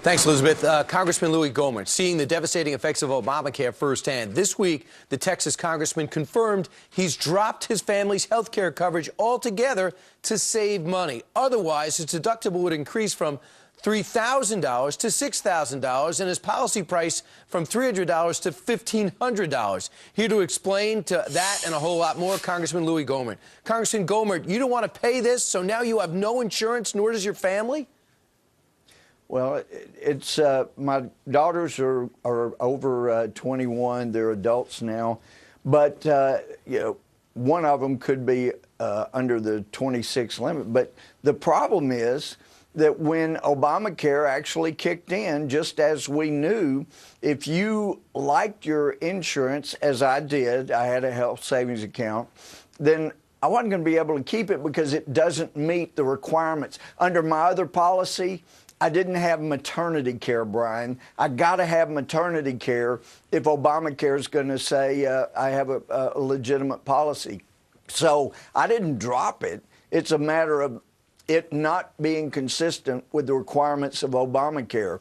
Thanks, Elizabeth. Congressman Louie Gohmert, seeing the devastating effects of Obamacare firsthand. This week, the Texas congressman confirmed he's dropped his family's health care coverage altogether to save money. Otherwise, his deductible would increase from $3,000 to $6,000 and his policy price from $300 to $1,500. Here to explain to that and a whole lot more, Congressman Louie Gohmert. Congressman Gohmert, you don't want to pay this, so now you have no insurance, nor does your family? Well, it's my daughters are over 21. They're adults now, but one of them could be under the 26 limit. But the problem is that when Obamacare actually kicked in, just as we knew, if you liked your insurance, as I did, I had a health savings account, then I wasn't going to be able to keep it because it doesn't meet the requirements. Under my other policy, I didn't have maternity care, Brian. I got to have maternity care if Obamacare is going to say I have a legitimate policy. So I didn't drop it. It's a matter of it not being consistent with the requirements of Obamacare.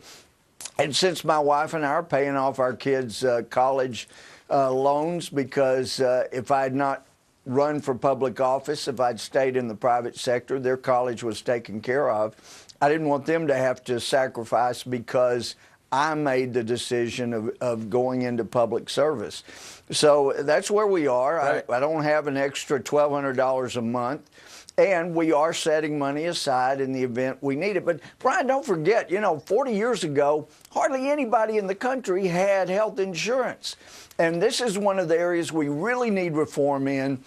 And since my wife and I are paying off our kids' college loans, because if I had not run for public office, if I'd stayed in the private sector, their college was taken care of. I didn't want them to have to sacrifice because I made the decision of going into public service. So that's where we are. Right. I don't have an extra $1,200 a month. And we are setting money aside in the event we need it. But, Brian, don't forget, 40 years ago, hardly anybody in the country had health insurance. And this is one of the areas we really need reform in.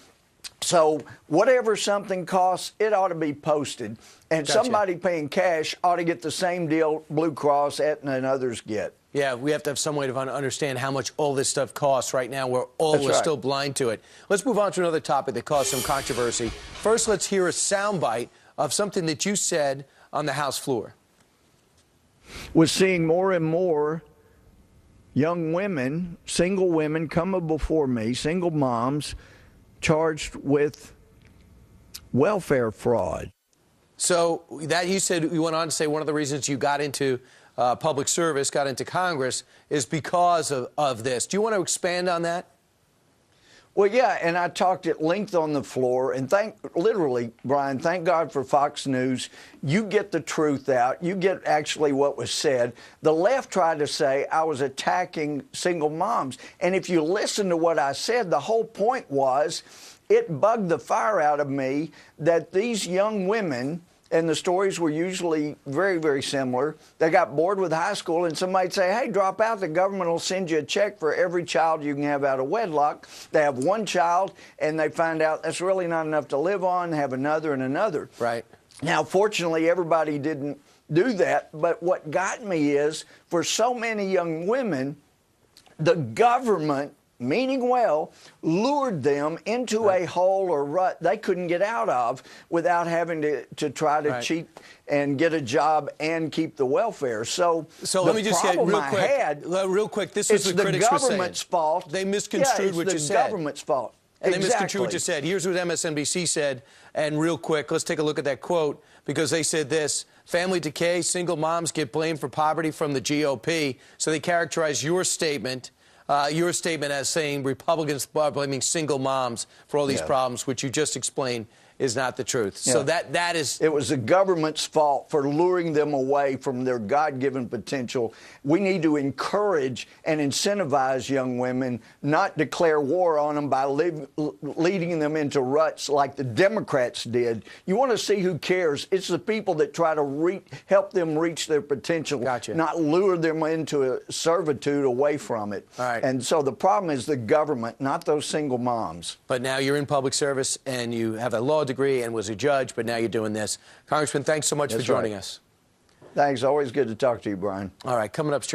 So whatever something costs, it ought to be posted. And Gotcha. Somebody paying cash ought to get the same deal Blue Cross, Aetna, and others get. Yeah, we have to have some way to understand how much all this stuff costs right now. We're still blind to it. Let's move on to another topic that caused some controversy. First, let's hear a soundbite of something that you said on the House floor. We're seeing more and more young women, single women coming before me, single moms, charged with welfare fraud. So that you said, you went on to say one of the reasons you got into public service, got into Congress, is because of this. Do you want to expand on that? Well, yeah, and I talked at length on the floor, and literally, Brian, thank God for Fox News. You get the truth out. You get actually what was said. The left tried to say I was attacking single moms. And if you listen to what I said, the whole point was it bugged the fire out of me that these young women, and the stories were usually very, very similar. They got bored with high school, and somebody'd say, hey, drop out. The government will send you a check for every child you can have out of wedlock. They have one child, and they find out that's really not enough to live on, have another and another. Right. Now, fortunately, everybody didn't do that. But what got me is, for so many young women, the government, meaning well, lured them into a hole or rut they couldn't get out of without having to try to cheat and get a job and keep the welfare. So let me just say real quick, this is the critics were saying. It's the government's fault. They misconstrued what you said. It's the government's fault. And they misconstrued what you said. Here's what MSNBC said. And real quick, let's take a look at that quote, because they said this: family decay, single moms get blamed for poverty from the GOP. So they characterize your statement as saying Republicans are blaming single moms for all these problems, which you just explained is not the truth. Yeah. So that is... It was the government's fault for luring them away from their God-given potential. We need to encourage and incentivize young women, not declare war on them by leading them into ruts like the Democrats did. You want to see who cares? It's the people that try to help them reach their potential, not lure them into a servitude away from it. All right. And so the problem is the government, not those single moms. But now you're in public service and you have a law degree and was a judge, but now you're doing this. Congressman, thanks so much for joining us. Thanks. Always good to talk to you, Brian. All right, coming up straight.